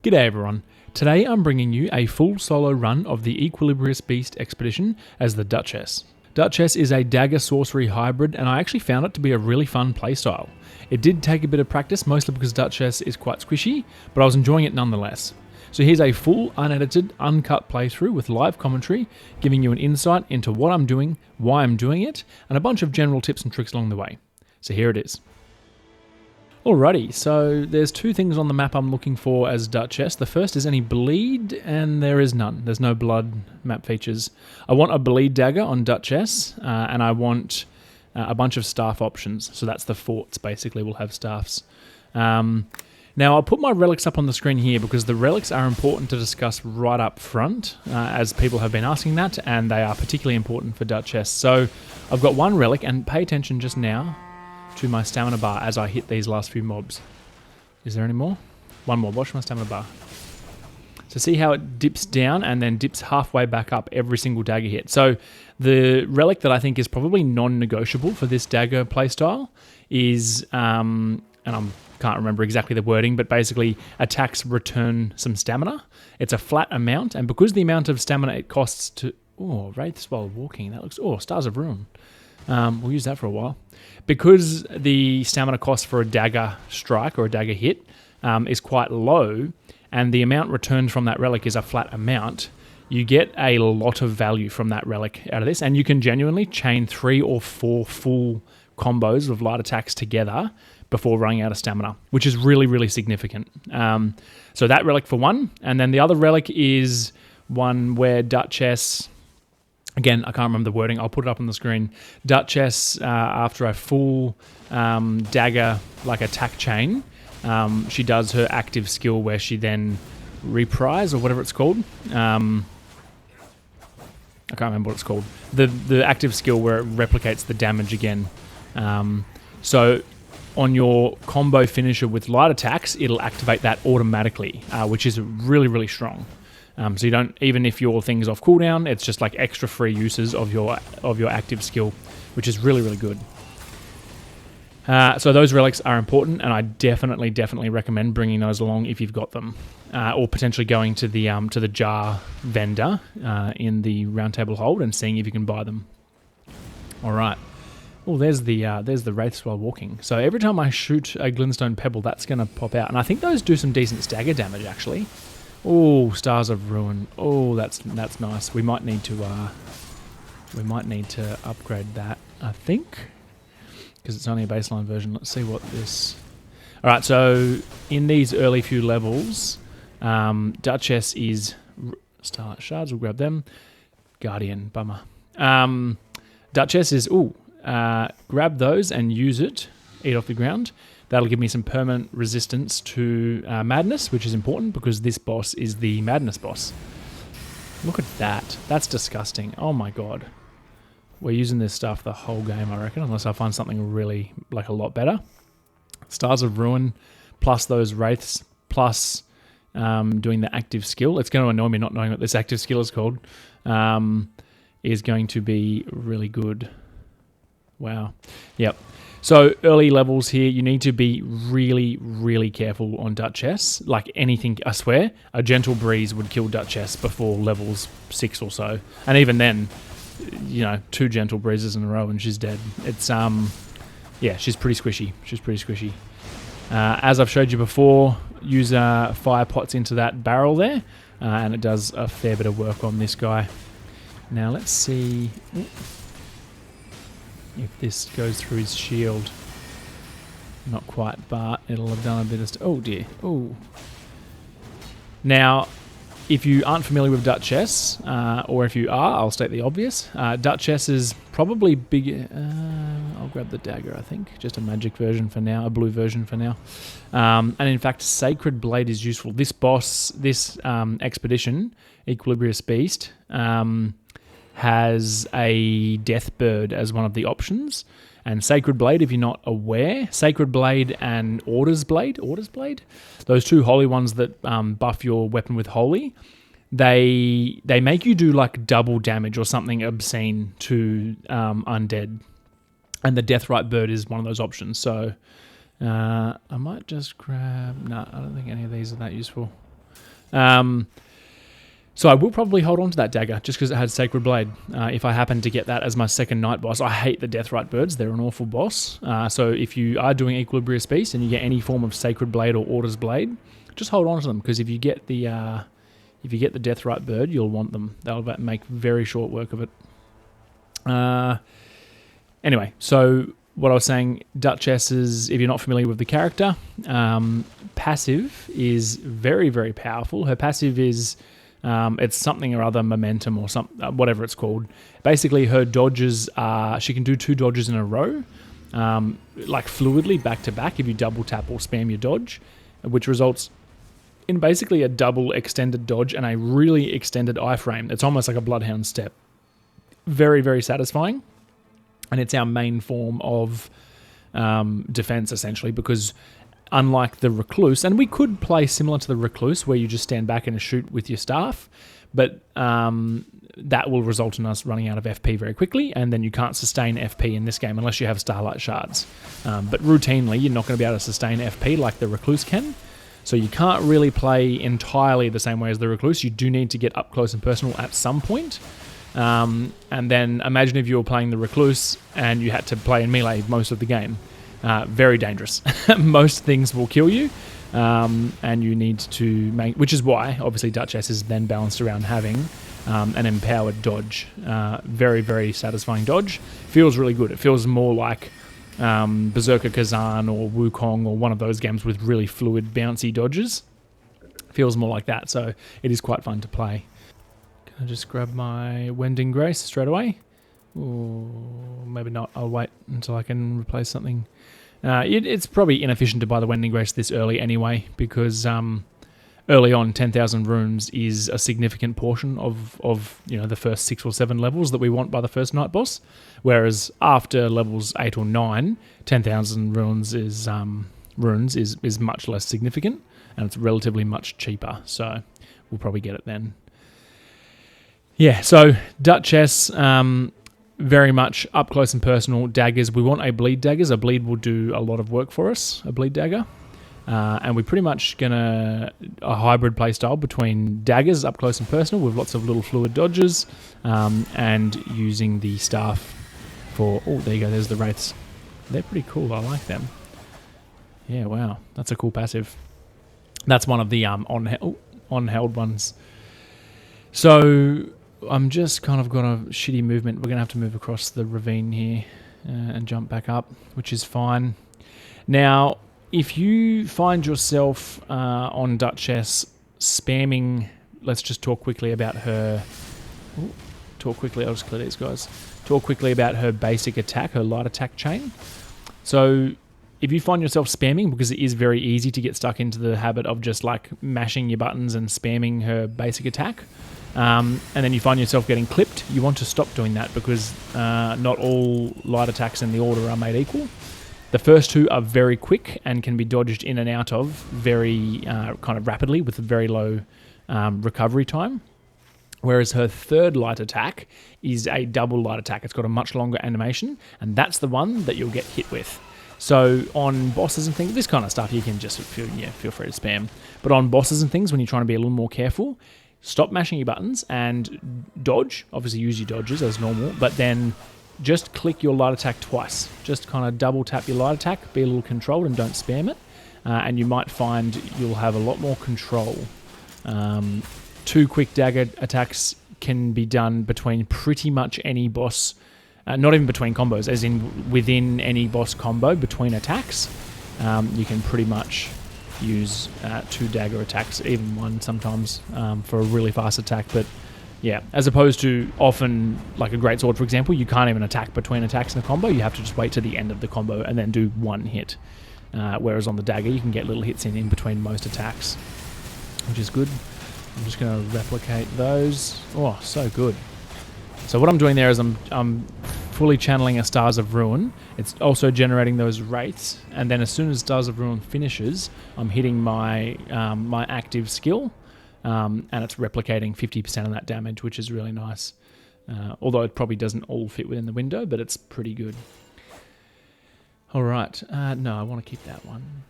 G'day everyone, today I'm bringing you a full solo run of the Equilibrious Beast expedition as the Duchess. Duchess is a dagger sorcery hybrid and I actually found it to be a really fun playstyle. It did take a bit of practice, mostly because Duchess is quite squishy, but I was enjoying it nonetheless. So here's a full unedited, uncut playthrough with live commentary, giving you an insight into what I'm doing, why I'm doing it, and a bunch of general tips and tricks along the way. So here it is. Alrighty, so there's two things on the map I'm looking for as Duchess. The first is any bleed, and there is none. There's no blood map features. I want a bleed dagger on Duchess, and I want a bunch of staff options. So that's the forts, basically, will have staffs. Now, I'll put my relics up on the screen here because the relics are important to discuss right up front, as people have been asking that, and they are particularly important for Duchess. So I've got one relic, and pay attention just now to my stamina bar as I hit these last few mobs. Is there any more? One more. Watch my stamina bar. So see how it dips down and then dips halfway back up every single dagger hit. So the relic that I think is probably non-negotiable for this dagger playstyle is, and I can't remember exactly the wording, but basically attacks return some stamina. It's a flat amount, and because the amount of stamina it costs to... Oh, Wraiths while walking. That looks... Oh, Stars of Ruin. We'll use that for a while. Because the stamina cost for a dagger strike or a dagger hit is quite low, and the amount returned from that relic is a flat amount, you get a lot of value from that relic out of this, and you can genuinely chain 3 or 4 full combos of light attacks together before running out of stamina, which is really, really significant. So that relic for one, and then the other relic is one where Duchess... Again, I can't remember the wording. I'll put it up on the screen. Duchess, after a full dagger, like attack chain, she does her active skill where she then reprise or whatever it's called. I can't remember what it's called. The active skill where it replicates the damage again. So on your combo finisher with light attacks, it'll activate that automatically, which is really, really strong. So you don't, even if your thing's off cooldown, it's just like extra free uses of your active skill, which is really, really good. So those relics are important, and I definitely recommend bringing those along if you've got them, or potentially going to the jar vendor in the Roundtable Hold and seeing if you can buy them. All right. Oh, there's the Wraiths while walking. So every time I shoot a Glintstone Pebble, that's going to pop out, and I think those do some decent stagger damage actually. Oh, Stars of Ruin. Oh, that's nice. We might need to upgrade that, I think, because it's only a baseline version. Let's see what this... All right, so in these early few levels, Duchess is... Starlight Shards, we'll grab them. Guardian, bummer. Duchess is... grab those and use it. Eat off the ground. That'll give me some permanent resistance to Madness, which is important because this boss is the Madness boss. Look at that. That's disgusting. Oh my god. We're using this stuff the whole game, I reckon, unless I find something really, like, a lot better. Stars of Ruin, plus those Wraiths, plus doing the active skill. It's going to annoy me not knowing what this active skill is called. Is going to be really good. Wow. Yep. So early levels here, you need to be really, really careful on Duchess. Like anything, I swear, a gentle breeze would kill Duchess before levels 6 or so. And even then, 2 gentle breezes in a row and she's dead. It's, yeah, she's pretty squishy. As I've showed you before, use fire pots into that barrel there, and it does a fair bit of work on this guy. Now let's see... if this goes through his shield. Not quite, but it'll have done a bit of... Oh dear. Oh. Now, if you aren't familiar with Duchess, or if you are, I'll state the obvious. Duchess is probably bigger... I'll grab the dagger, I think. Just a magic version for now, a blue version for now. And in fact, Sacred Blade is useful. This boss, this expedition, Equilibrious Beast... has a Death Bird as one of the options. And Sacred Blade, if you're not aware, Sacred Blade and Order's Blade, those 2 holy ones that buff your weapon with holy, they make you do like double damage or something obscene to undead. And the Deathrite Bird is one of those options. So I might just grab... No, I don't think any of these are that useful. So I will probably hold on to that dagger just because it had Sacred Blade. If I happen to get that as my second night boss, I hate the Deathrite birds. They're an awful boss. So if you are doing Equilibrious Beast and you get any form of Sacred Blade or Order's Blade, just hold on to them, because if you get the Deathrite bird, you'll want them. They'll make very short work of it. Anyway, so what I was saying, Duchesses, if you're not familiar with the character, passive is very, very powerful. Her passive is, it's something or other, momentum or whatever it's called. Basically, her dodges are, she can do 2 dodges in a row, like fluidly back to back if you double tap or spam your dodge, which results in basically a double extended dodge and a really extended iframe. It's almost like a Bloodhound step. Very, very satisfying. And it's our main form of defense, essentially, because unlike the Recluse, and we could play similar to the Recluse, where you just stand back and shoot with your staff, but that will result in us running out of FP very quickly, and then you can't sustain FP in this game unless you have Starlight Shards. But routinely, you're not going to be able to sustain FP like the Recluse can, so you can't really play entirely the same way as the Recluse. You do need to get up close and personal at some point. And then imagine if you were playing the Recluse and you had to play in melee most of the game. Very dangerous. Most things will kill you, and you need to make, which is why obviously Duchess is then balanced around having an empowered dodge. Very, very satisfying dodge. Feels really good. It feels more like Berserker Kazan or Wukong or one of those games with really fluid, bouncy dodges. Feels more like that, so it is quite fun to play. I'll just grab my Wending Grace straight away. Or maybe not. I'll wait until I can replace something. It's probably inefficient to buy the Wending Grace this early anyway, because early on, 10,000 runes is a significant portion of the first 6 or 7 levels that we want by the first night boss. Whereas after levels 8 or 9, 10,000 runes is much less significant, and it's relatively much cheaper. So we'll probably get it then. Yeah, so Duchess, very much up close and personal. Daggers, we want a bleed daggers. A bleed will do a lot of work for us, a bleed dagger. And we're pretty much going to a hybrid playstyle between daggers up close and personal with lots of little fluid dodges, and using the staff for, oh, there you go, there's the wraiths. They're pretty cool, I like them. Yeah, wow, that's a cool passive. That's one of the on-held ones. So I'm just kind of got a shitty movement. We're going to have to move across the ravine here and jump back up, which is fine. Now, if you find yourself on Duchess spamming, let's just talk quickly about her... I'll just clear these guys. Talk quickly about her basic attack, her light attack chain. So if you find yourself spamming, because it is very easy to get stuck into the habit of just like mashing your buttons and spamming her basic attack, and then you find yourself getting clipped, you want to stop doing that, because not all light attacks in the order are made equal. The first 2 are very quick and can be dodged in and out of very kind of rapidly with a very low recovery time. Whereas her third light attack is a double light attack. It's got a much longer animation, and that's the one that you'll get hit with. So on bosses and things, this kind of stuff you can just feel free to spam. But on bosses and things, when you're trying to be a little more careful, stop mashing your buttons and dodge. Obviously use your dodges as normal, but then just click your light attack twice. Just kind of double tap your light attack, be a little controlled and don't spam it. And you might find you'll have a lot more control. 2 quick dagger attacks can be done between pretty much any boss, not even between combos, as in within any boss combo between attacks. You can pretty much use 2 dagger attacks, even 1 sometimes, for a really fast attack. But yeah, as opposed to often, like a great sword, for example, you can't even attack between attacks in a combo. You have to just wait to the end of the combo and then do 1 hit. Whereas on the dagger, you can get little hits in between most attacks, which is good. I'm just going to replicate those. Oh, so good. So what I'm doing there is I'm fully channeling a Stars of Ruin. It's also generating those wraiths, and then as soon as Stars of Ruin finishes, I'm hitting my my active skill, and it's replicating 50% of that damage, which is really nice. Although it probably doesn't all fit within the window, but it's pretty good. All right. No, I want to keep that one.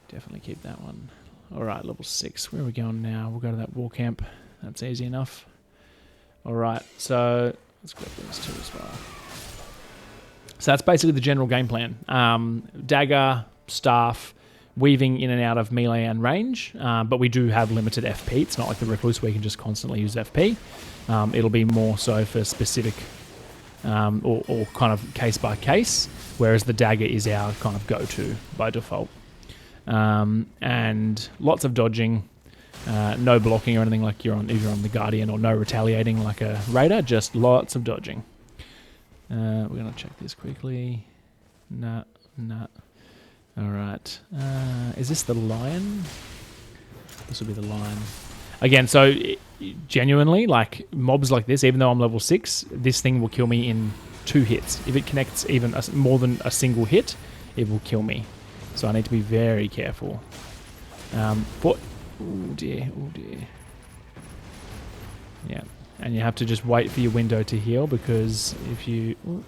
Definitely keep that one. Alright, level 6. Where are we going now? We'll go to that war camp. That's easy enough. Alright, so let's grab these two as well. So that's basically the general game plan. Dagger, staff, weaving in and out of melee and range, but we do have limited FP. It's not like the Recluse where you can just constantly use FP. It'll be more so for specific or kind of case by case, whereas the dagger is our kind of go-to by default. And lots of dodging, no blocking or anything like if you're on the Guardian, or no retaliating like a Raider, just lots of dodging. We're going to check this quickly. Nah. Alright. Is this the lion? This will be the lion. Again, so genuinely, like mobs like this, even though I'm level 6, this thing will kill me in 2 hits. If it connects even more than a single hit, it will kill me. So I need to be very careful. Oh dear. Yeah. And you have to just wait for your window to heal, because if you... Ooh.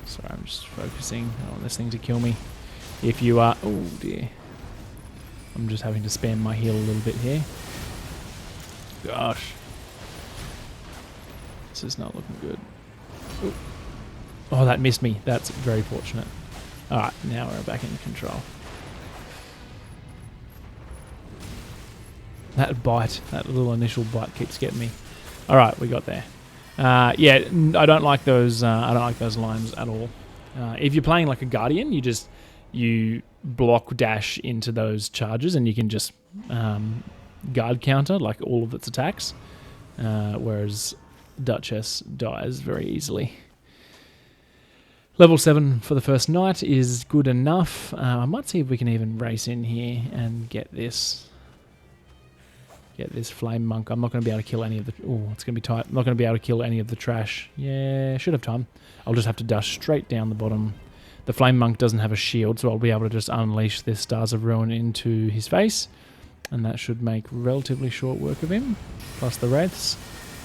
Sorry, I'm just focusing. I don't want this thing to kill me. If you are... Oh dear. I'm just having to spam my heal a little bit here. Gosh. This is not looking good. Ooh. Oh, that missed me. That's very fortunate. Alright, now we're back in control. That bite, that little initial bite keeps getting me. Alright, we got there. Yeah, I don't like those lines at all. If you're playing like a Guardian, you block dash into those charges and you can just guard counter like all of its attacks. Whereas Duchess dies very easily. Level 7 for the first night is good enough. I might see if we can even race in here and get this flame monk. I'm not going to be able to kill any of the... Oh, it's going to be tight. I'm not going to be able to kill any of the trash. Yeah, should have time. I'll just have to dash straight down the bottom. The flame monk doesn't have a shield, so I'll be able to just unleash this Stars of Ruin into his face. And that should make relatively short work of him. Plus the wraiths.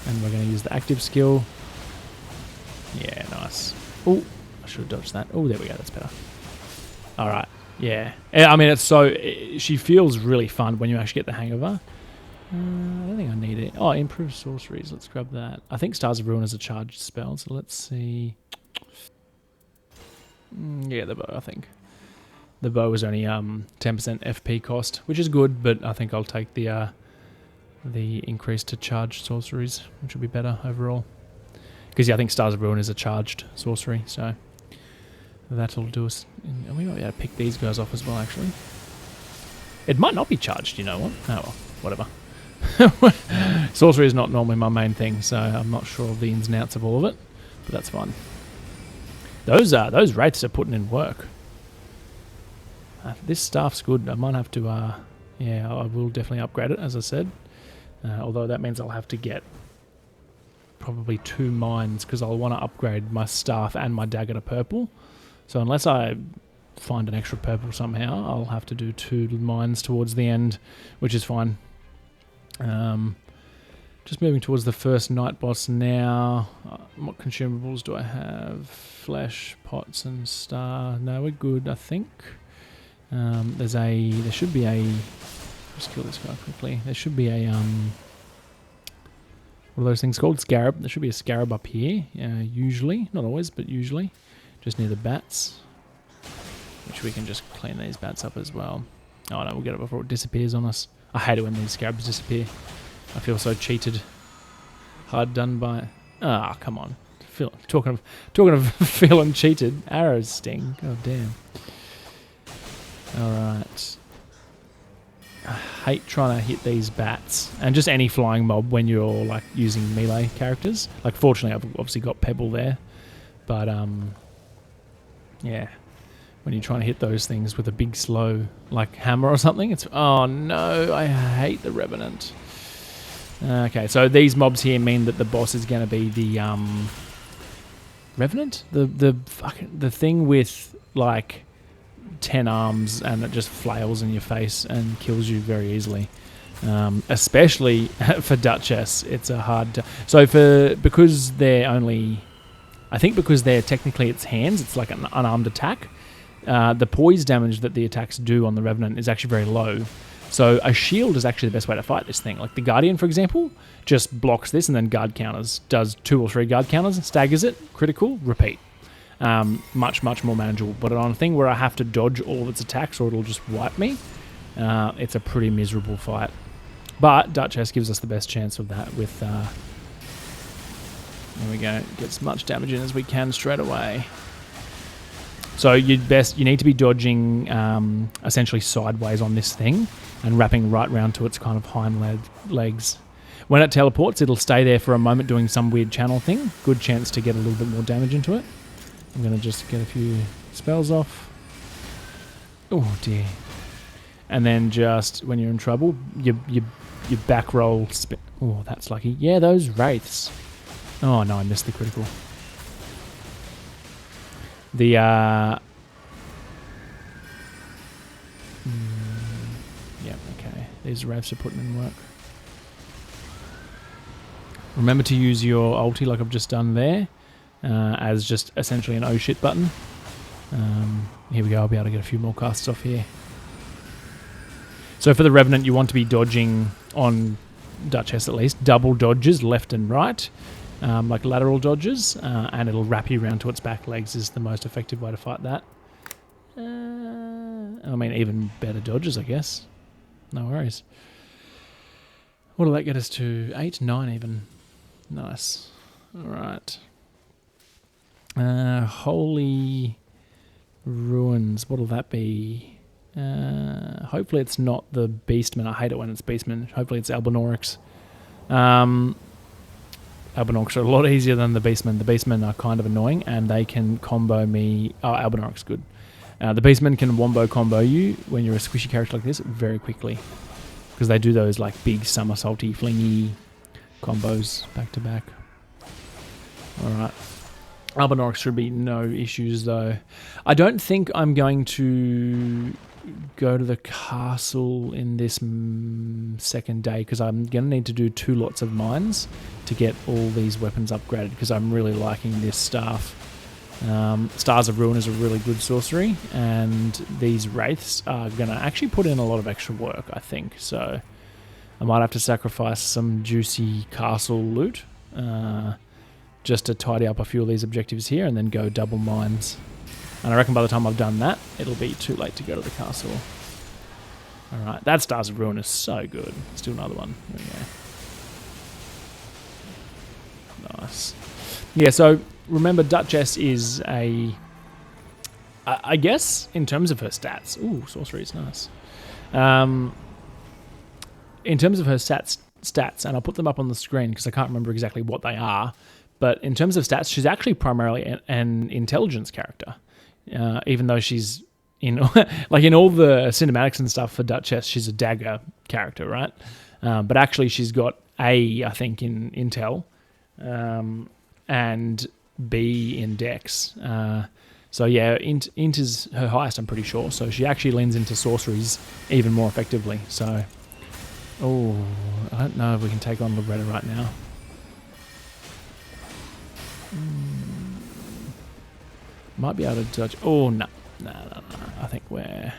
And we're going to use the active skill. Yeah, nice. Oh, I should have dodged that. Oh, there we go. That's better. Alright. Yeah. I mean, she feels really fun when you actually get the hang of her. I don't think I need it. Oh, improved sorceries. Let's grab that. I think Stars of Ruin is a charged spell, so let's see. Yeah, the bow, I think. The bow is only 10% FP cost, which is good, but I think I'll take the increase to charged sorceries, which will be better overall. Because yeah, I think Stars of Ruin is a charged sorcery, so that'll do us. And we might be able to pick these guys off as well, actually. It might not be charged, you know what? Oh well, whatever. Sorcery is not normally my main thing, so I'm not sure of the ins and outs of all of it, but that's fine. Those wraiths are putting in work. This staff's good. I might have to, yeah, I will definitely upgrade it, as I said. Although that means I'll have to get probably 2 mines, because I'll want to upgrade my staff and my dagger to purple. So unless I find an extra purple somehow, I'll have to do 2 mines towards the end, which is fine. Just moving towards the first night boss now. What consumables do I have? Flesh, pots, and star. No, we're good, I think. There should be a... Just kill this guy quickly. There should be a... what are those things called? Scarab. There should be a scarab up here. Usually. Not always, but usually. Just near the bats. Which we can just clean these bats up as well. Oh no, we'll get it before it disappears on us. I hate it when these scarabs disappear. I feel so cheated. Hard done by... Ah, come on. Talking of feeling cheated. Arrows sting. God damn. Alright. I hate trying to hit these bats. And just any flying mob when you're like using melee characters. Like fortunately I've obviously got Pebble there. But yeah. When you're trying to hit those things with a big slow like hammer or something, it's... Oh no, I hate the Revenant. Okay, so these mobs here mean that the boss is going to be the Revenant? The thing with like 10 arms and it just flails in your face and kills you very easily. Especially for Duchess, it's a hard... because they're only... I think because they're technically its hands, it's like an unarmed attack. The poise damage that the attacks do on the Revenant is actually very low. So a shield is actually the best way to fight this thing. Like the Guardian, for example, just blocks this and then guard counters. Does 2 or 3 guard counters, staggers it, critical, repeat. Much more manageable. But on a thing where I have to dodge all of its attacks or it'll just wipe me, it's a pretty miserable fight. But Duchess gives us the best chance of that with... there we go. Get as much damage in as we can straight away. So you need to be dodging essentially sideways on this thing and wrapping right round to its kind of hind legs. When it teleports, it'll stay there for a moment doing some weird channel thing. Good chance to get a little bit more damage into it. I'm going to just get a few spells off. Oh dear. And then just when you're in trouble, you back roll. Oh, that's lucky. Yeah, those wraiths. Oh no, I missed the critical. The yeah, okay. These wraiths are putting in work. Remember to use your ulti like I've just done there, as just essentially an oh shit button. Here we go, I'll be able to get a few more casts off here. So for the Revenant, you want to be dodging, on Duchess at least, double dodges left and right, like lateral dodges, and it'll wrap you around to its back legs is the most effective way to fight that. I mean, even better dodges, I guess. No worries. What'll that get us to? 8, 9 even. Nice. Alright. Holy Ruins. What'll that be? Hopefully it's not the Beastman. I hate it when it's Beastman. Hopefully it's Albinorix. Albinorix are a lot easier than the Beastmen. The Beastmen are kind of annoying and they can combo me. Oh, Albinorix, good. The Beastmen can wombo combo you when you're a squishy character like this very quickly. Because they do those like big somersaulty, flingy combos back to back. Alright. Albinorix should be no issues though. I don't think I'm going to go to the castle in this second day because I'm going to need to do 2 lots of mines to get all these weapons upgraded because I'm really liking this staff. Stars of Ruin is a really good sorcery and these wraiths are going to actually put in a lot of extra work, I think. So I might have to sacrifice some juicy castle loot just to tidy up a few of these objectives here and then go double mines. And I reckon by the time I've done that, it'll be too late to go to the castle. Alright, that Stars of Ruin is so good. Let's do another one. There we go. Nice. Yeah, so remember Duchess is a... I guess, in terms of her stats... Ooh, sorcery is nice. In terms of her stats, and I'll put them up on the screen because I can't remember exactly what they are, but in terms of stats, she's actually primarily an intelligence character. Even though she's in like in all the cinematics and stuff for Duchess, she's a dagger character, right? But actually she's got A, I think, in Intel, and B in Dex. So yeah, Int is her highest, I'm pretty sure. So she actually leans into sorceries even more effectively. So, oh, I don't know if we can take on Libra right now. Might be able to dodge. Oh, no. No. I think we're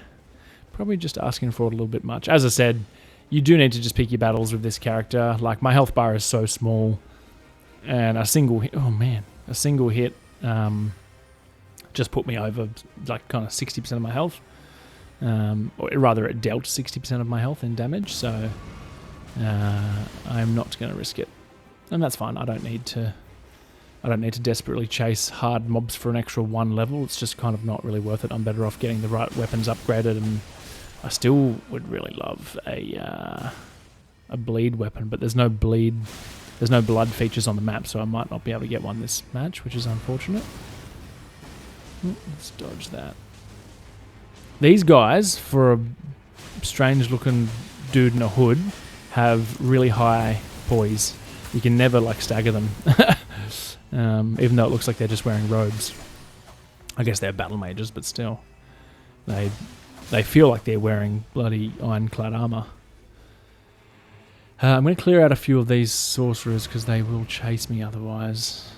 probably just asking for it a little bit much. As I said, you do need to just pick your battles with this character. Like, my health bar is so small. And a single hit... Oh, man. A single hit just put me over, like, kind of 60% of my health. Or rather, it dealt 60% of my health in damage. So, I'm not going to risk it. And that's fine. I don't need to desperately chase hard mobs for an extra 1 level. It's just kind of not really worth it. I'm better off getting the right weapons upgraded, and I still would really love a bleed weapon, but there's no blood features on the map, so I might not be able to get one this match, which is unfortunate. Let's dodge that. These guys, for a strange looking dude in a hood, have really high poise. You can never like stagger them. Even though it looks like they're just wearing robes. I guess they're battle mages, but still. They feel like they're wearing bloody ironclad armor. I'm going to clear out a few of these sorcerers because they will chase me otherwise.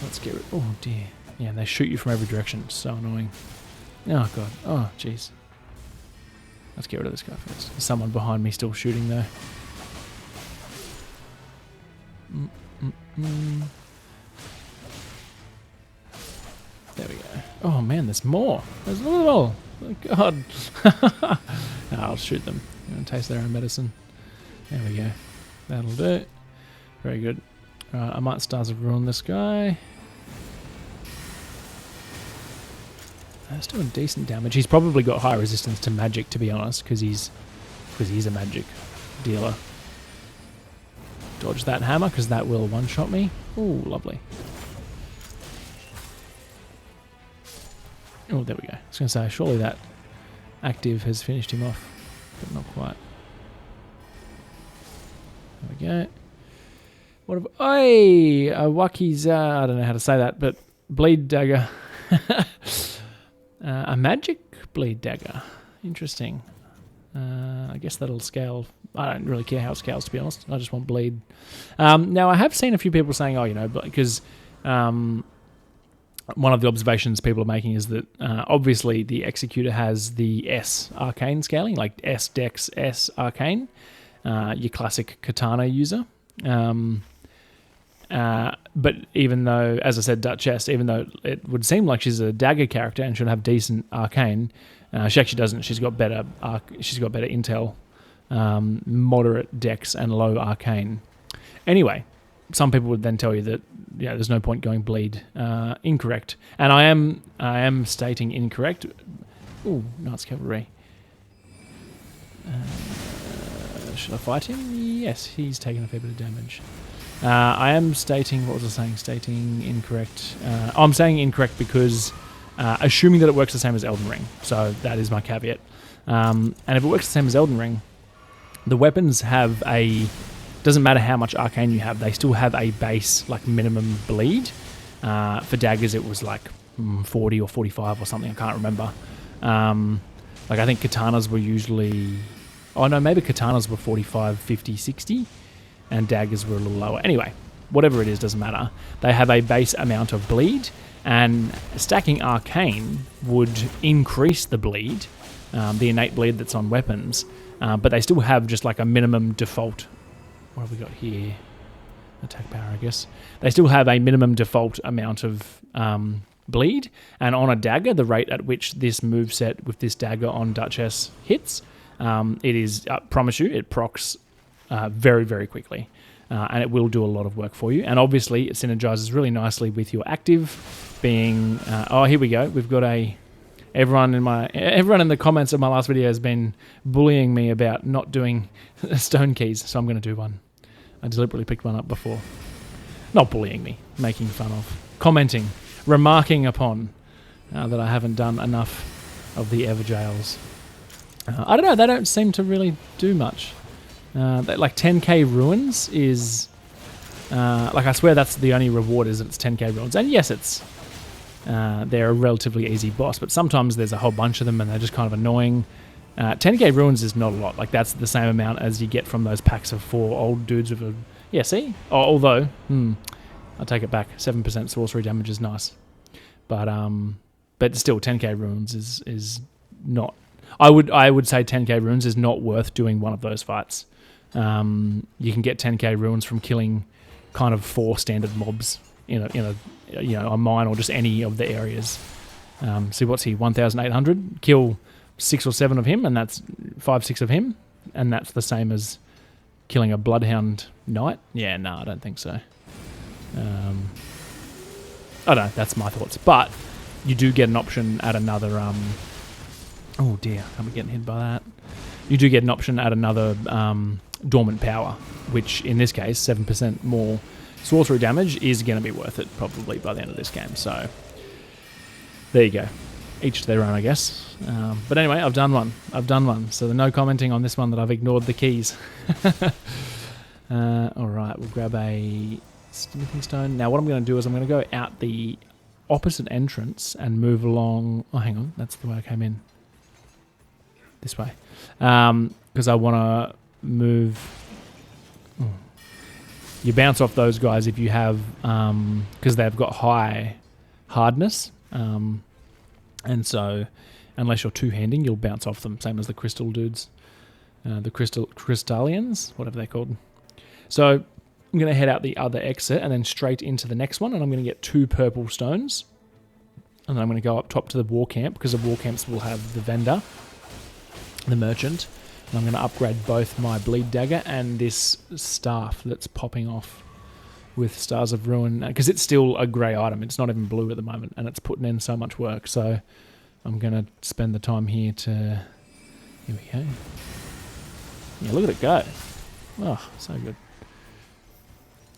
Let's get rid... Oh dear. Yeah, and they shoot you from every direction. So annoying. Oh god. Oh jeez. Let's get rid of this guy first. There's someone behind me still shooting though. There we go. Oh man, there's more. There's more. Oh god. No, I'll shoot them. I'm gonna taste their own medicine. There we go. That'll do. Very good. Alright, I might Stars of Ruin this guy. That's doing decent damage. He's probably got high resistance to magic, to be honest, because he's a magic dealer. Dodge that hammer, because that will one-shot me. Ooh, lovely. Oh, there we go. I was going to say, surely that active has finished him off, but not quite. There we go. What have... Oi! Waki's... I don't know how to say that, but bleed dagger. A magic bleed dagger. Interesting. I guess that'll scale. I don't really care how it scales, to be honest. I just want bleed. Now, I have seen a few people saying, oh, you know, because one of the observations people are making is that obviously the Executor has the S arcane scaling, like S Dex, S arcane, your classic katana user. But even though, as I said, Duchess, even though it would seem like she's a dagger character and should have decent arcane, she actually doesn't. She's got better intel, moderate dex, and low arcane. Anyway, some people would then tell you that there's no point going bleed. Incorrect, and I am stating incorrect. Ooh, Knights Cavalry. Should I fight him? Yes, he's taken a fair bit of damage. I am stating, what was I saying? Stating incorrect. I'm saying incorrect because assuming that it works the same as Elden Ring. So that is my caveat. And if it works the same as Elden Ring, the weapons have doesn't matter how much arcane you have, they still have a base, like minimum bleed. For daggers, it was like 40 or 45 or something, I can't remember. Like I think katanas were usually... Oh no, maybe katanas were 45, 50, 60. And daggers were a little lower. Anyway, whatever it is, doesn't matter. They have a base amount of bleed, and stacking arcane would increase the bleed, the innate bleed that's on weapons, but they still have just like a minimum default. What have we got here? Attack power, I guess. They still have a minimum default amount of bleed, and on a dagger, the rate at which this moveset with this dagger on Duchess hits, it is, I promise you, it procs very, very quickly. And it will do a lot of work for you. And obviously, it synergizes really nicely with your active being... oh, here we go. We've got everyone in the comments of my last video has been bullying me about not doing stone keys, so I'm going to do one. I deliberately picked one up before. Not bullying me, making fun of. Commenting, remarking upon that I haven't done enough of the Evergaols. I don't know, they don't seem to really do much. Like 10k ruins is like I swear that's the only reward is that it's 10k ruins, and yes, they're a relatively easy boss, but sometimes there's a whole bunch of them and they're just kind of annoying. 10k ruins is not a lot, like that's the same amount as you get from those packs of 4 old dudes with a see. Although I'll take it back, 7% sorcery damage is nice, but still 10k ruins is not. I would say 10k ruins is not worth doing one of those fights. You can get 10k ruins from killing kind of 4 standard mobs in a mine or just any of the areas. See what's he 1,800? Kill 6 or 7 of him, and that's 5, 6 of him, and that's the same as killing a bloodhound knight. Yeah, no, I don't think so. I don't know. That's my thoughts, but you do get an option at another. Oh dear, I'm getting hit by that. You do get an option at another dormant power, which in this case, 7% more sorcery damage is going to be worth it probably by the end of this game. So there you go. Each to their own, I guess. But anyway, I've done one. So there's no commenting on this one that I've ignored the keys. All right, we'll grab a smithing stone. Now what I'm going to do is I'm going to go out the opposite entrance and move along. Oh, hang on. That's the way I came in. This way. Because I want to move... You bounce off those guys if you have... Because they've got high hardness. And so Unless you're two-handing, you'll bounce off them, same as the crystal dudes. The crystallians, whatever they're called. So I'm going to head out the other exit and then straight into the next one, and I'm going to get 2 purple stones. And then I'm going to go up top to the war camp, because the war camps will have the vendor, the merchant. And I'm going to upgrade both my bleed dagger and this staff that's popping off with Stars of Ruin, because it's still a grey item. It's not even blue at the moment, and it's putting in so much work. So I'm going to spend the time here to... Here we go. Yeah, look at it go. Oh, so good.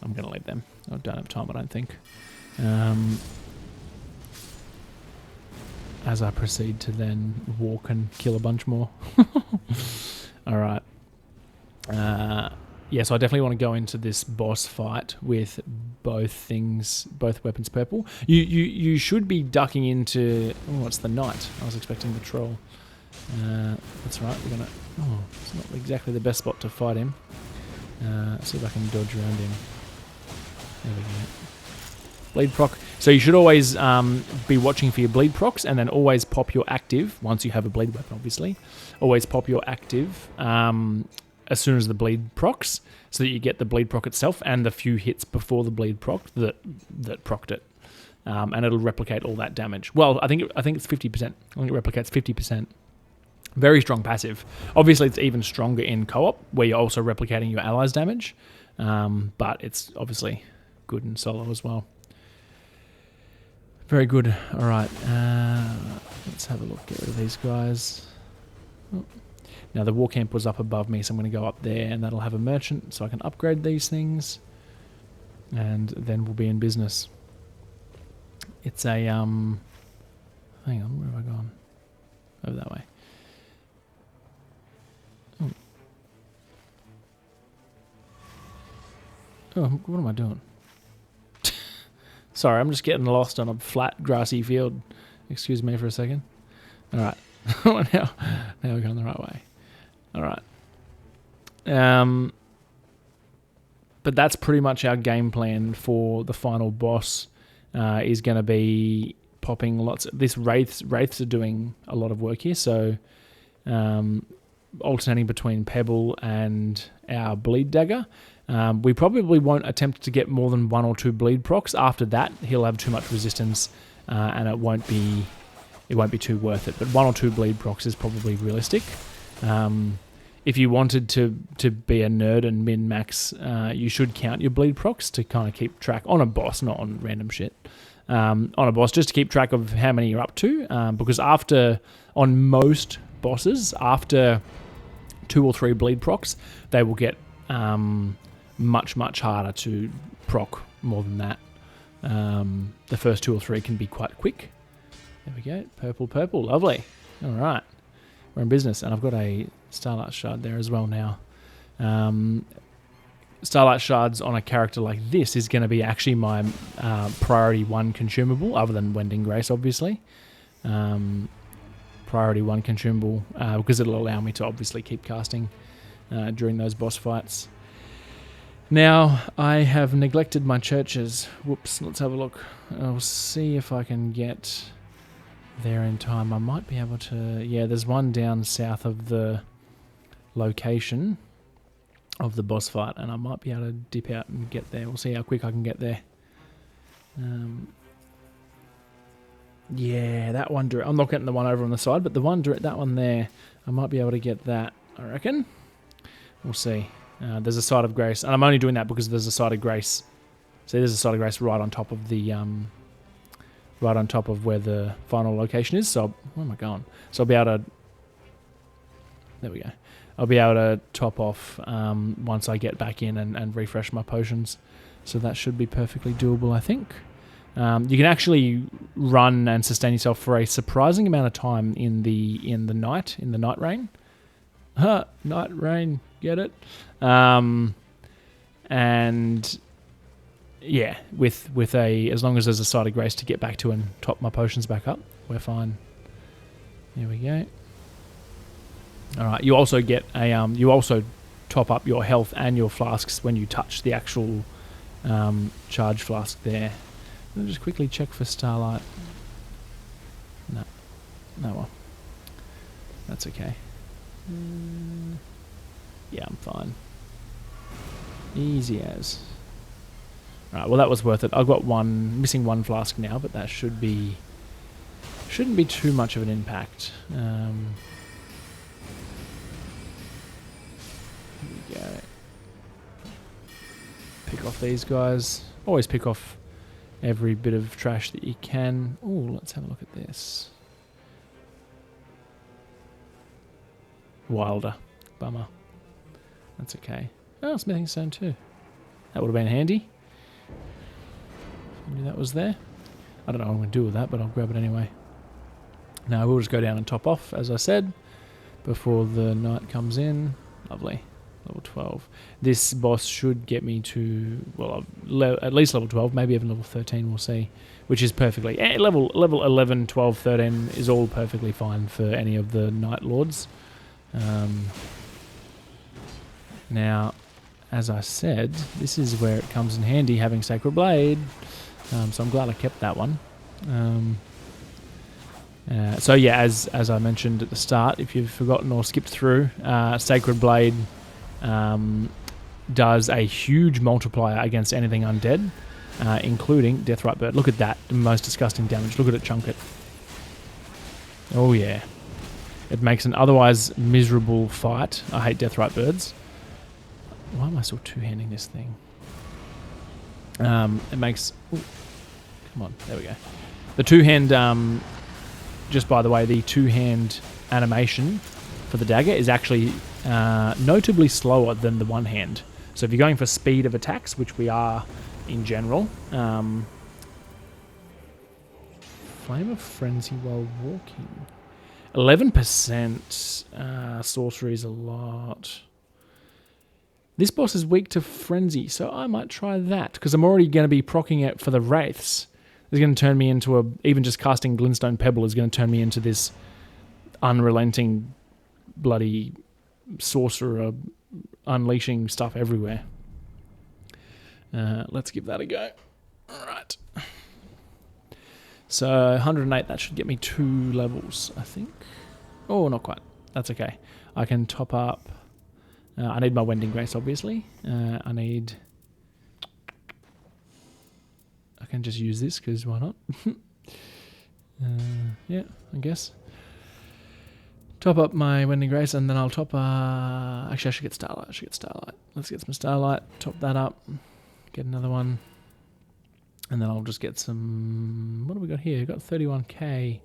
I'm going to leave them. I don't have time, I don't think. As I proceed to then walk and kill a bunch more. Alright. Yeah, so I definitely want to go into this boss fight with both weapons purple. You should be ducking into... Oh, it's the knight. I was expecting the troll. That's right, we're going to... Oh, it's not exactly the best spot to fight him. Let's see if I can dodge around him. There we go. Bleed proc. So you should always be watching for your bleed procs, and then always pop your active, once you have a bleed weapon obviously. Always pop your active as soon as the bleed procs, so that you get the bleed proc itself and the few hits before the bleed proc that procced it. And it'll replicate all that damage. Well, I think it's 50%. I think it replicates 50%. Very strong passive. Obviously, it's even stronger in co-op, where you're also replicating your allies' damage. But it's obviously good in solo as well. Very good. All right. Let's have a look. Get rid of these guys. Oh. Now, the war camp was up above me, so I'm going to go up there, and that'll have a merchant, so I can upgrade these things. And then we'll be in business. It's a... Hang on, where have I gone? Over that way. Oh, what am I doing? Sorry, I'm just getting lost on a flat, grassy field. Excuse me for a second. All right. now we're going the right way. All right. But that's pretty much our game plan for the final boss. Is going to be popping lots. This wraiths are doing a lot of work here. So alternating between Pebble and our bleed dagger. We probably won't attempt to get more than 1 or 2 bleed procs. After that, he'll have too much resistance, and it won't be too worth it. But 1 or 2 bleed procs is probably realistic. If you wanted to be a nerd and min-max, you should count your bleed procs to kind of keep track on a boss, not on random shit. On a boss, just to keep track of how many you're up to, because on most bosses, after 2 or 3 bleed procs, they will get much harder to proc more than that. The first 2 or 3 can be quite quick. There we go. Purple. Lovely. All right. We're in business. And I've got a Starlight Shard there as well now. Starlight Shards on a character like this is going to be actually my priority 1 consumable, other than Wending Grace, obviously. Priority 1 consumable, because it'll allow me to obviously keep casting during those boss fights. Now, I have neglected my churches. Whoops, let's have a look. I'll see if I can get there in time. I might be able to... Yeah, there's one down south of the location of the boss fight, and I might be able to dip out and get there. We'll see how quick I can get there. Yeah, that one... I'm not getting the one over on the side, but the one... That one there, I might be able to get that, I reckon. We'll see. There's a side of grace, and I'm only doing that because there's a side of grace. See, there's a side of grace right on top of the, right on top of where the final location is. So, where am I going? So I'll be able to. There we go. I'll be able to top off once I get back in and refresh my potions. So that should be perfectly doable, I think. You can actually run and sustain yourself for a surprising amount of time in the Nightreign. Nightreign, get it? And yeah, with as long as there's a side of grace to get back to and top my potions back up, we're fine. There we go. All right, you also get a you also top up your health and your flasks when you touch the actual charge flask there. Let me just quickly check for Starlight. No, well. That's okay. Yeah, I'm fine. Easy as. Right, well that was worth it. I've got missing one flask now, but that shouldn't be too much of an impact. Here we go. Pick off these guys. Always pick off every bit of trash that you can. Oh, let's have a look at this. Wilder. Bummer. That's okay. Oh, smithing stone too. That would have been handy. I knew that was there. I don't know what I'm going to do with that, but I'll grab it anyway. Now we'll just go down and top off, as I said, before the night comes in. Lovely. Level 12. This boss should get me to, well, at least level 12, maybe even level 13, we'll see. Which is perfectly... level 11, 12, 13 is all perfectly fine for any of the Night Lords. Now, as I said, this is where it comes in handy, having Sacred Blade. So I'm glad I kept that one. So yeah, as I mentioned at the start, if you've forgotten or skipped through, Sacred Blade does a huge multiplier against anything undead, including Deathrite Bird. Look at that, the most disgusting damage. Look at it chunk it. Oh yeah. It makes an otherwise miserable fight. I hate Deathrite Birds. Why am I still two-handing this thing? It makes... Ooh, come on, there we go. The two-hand... just by the way, the two-hand animation for the dagger is actually notably slower than the one hand. So if you're going for speed of attacks, which we are in general... Flame of Frenzy while walking... 11% sorcery is a lot. This boss is weak to Frenzy, so I might try that, because I'm already going to be proccing it for the Wraiths. It's going to turn me into a... Even just casting Glintstone Pebble is going to turn me into this unrelenting bloody sorcerer unleashing stuff everywhere. Let's give that a go. Alright. So 108, that should get me 2 levels, I think. Oh, not quite. That's okay. I can top up... I need my Wending Grace, obviously. I can just use this, because why not? Yeah, I guess. Top up my Wending Grace, and then I'll top... actually, I should get Starlight. Let's get some Starlight. Top that up. Get another one. And then I'll just get some... What have we got here? We've got 31k.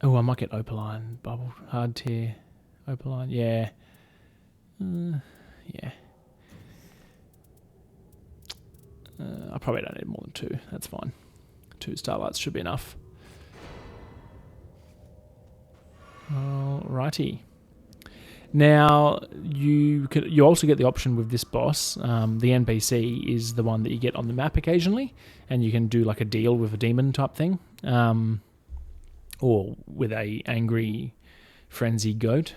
Oh, I might get Opaline. Bubble. Hard tier. Opaline. Yeah. Yeah. I probably don't need more than 2. That's fine. 2 Starlights should be enough. Alrighty. Now, you also get the option with this boss. The NPC is the one that you get on the map occasionally, and you can do like a deal with a demon type thing, or with a angry, frenzy goat.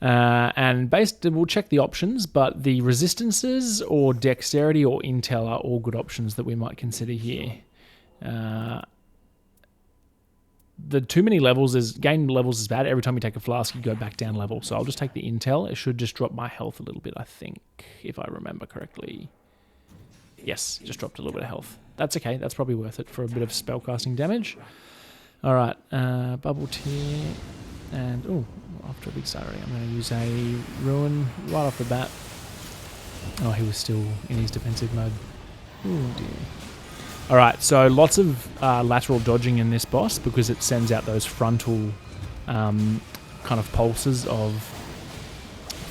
And basically, we'll check the options, but the resistances or dexterity or intel are all good options that we might consider here. The too many levels is... Gain levels is bad. Every time you take a flask, you go back down level. So I'll just take the intel. It should just drop my health a little bit, I think, if I remember correctly. Yes, just dropped a little bit of health. That's okay. That's probably worth it for a bit of spellcasting damage. All right, bubble tier, and oh, off to a big start already. I'm going to use a ruin right off the bat. Oh, he was still in his defensive mode. Oh dear. All right, so lots of lateral dodging in this boss because it sends out those frontal kind of pulses of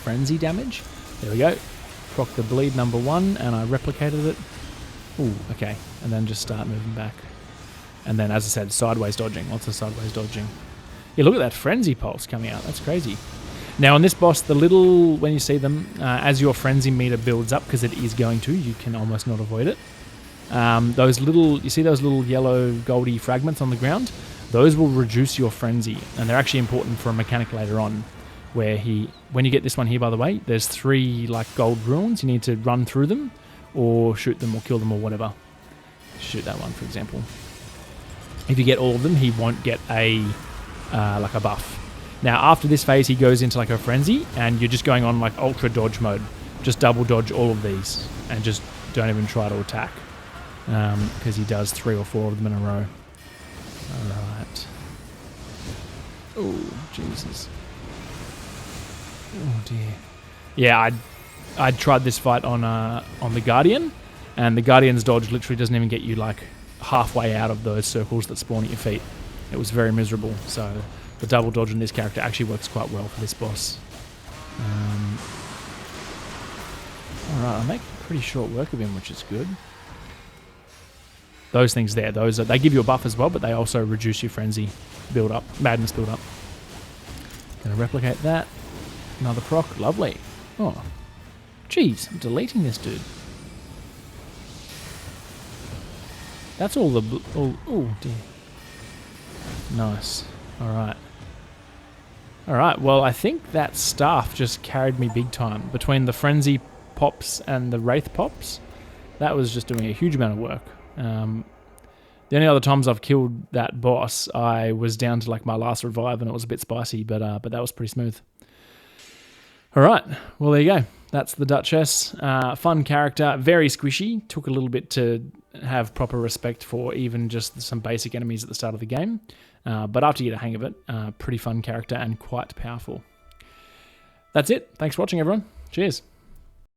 frenzy damage. There we go. Proc the bleed number 1, and I replicated it. Ooh, okay, and then just start moving back. And then, as I said, sideways dodging. Lots of sideways dodging. Yeah, look at that frenzy pulse coming out. That's crazy. Now, on this boss, the little... When you see them, as your frenzy meter builds up, because it is going to, you can almost not avoid it. Those little... You see those little yellow goldy fragments on the ground? Those will reduce your frenzy. And they're actually important for a mechanic later on. Where when you get this one here, by the way, there's 3 like gold runes. You need to run through them, or shoot them, or kill them, or whatever. Shoot that one, for example. if you get all of them, he won't get a like a buff. Now, after this phase, he goes into like a frenzy, and you're just going on like ultra dodge mode. Just double dodge all of these, and just don't even try to attack, because he does 3 or 4 of them in a row. All right. Oh, Jesus. Oh dear. Yeah, I tried this fight on the Guardian, and the Guardian's dodge literally doesn't even get you like halfway out of those circles that spawn at your feet. It was very miserable. So the double dodge on this character actually works quite well for this boss. Alright, I make pretty short work of him, which is good. Those things there, they give you a buff as well, but they also reduce your frenzy build up, madness build up. Gonna replicate that. Another proc, lovely. Oh, jeez, I'm deleting this dude. That's all the... Oh, dear. Nice. Alright. Alright, well, I think that staff just carried me big time. Between the Frenzy pops and the Wraith pops, that was just doing a huge amount of work. The only other times I've killed that boss, I was down to like my last revive and it was a bit spicy, but that was pretty smooth. Alright, well there you go. That's the Duchess. Fun character, very squishy. Took a little bit to have proper respect for even just some basic enemies at the start of the game. But after you get a hang of it, pretty fun character and quite powerful. That's it. Thanks for watching, everyone. Cheers.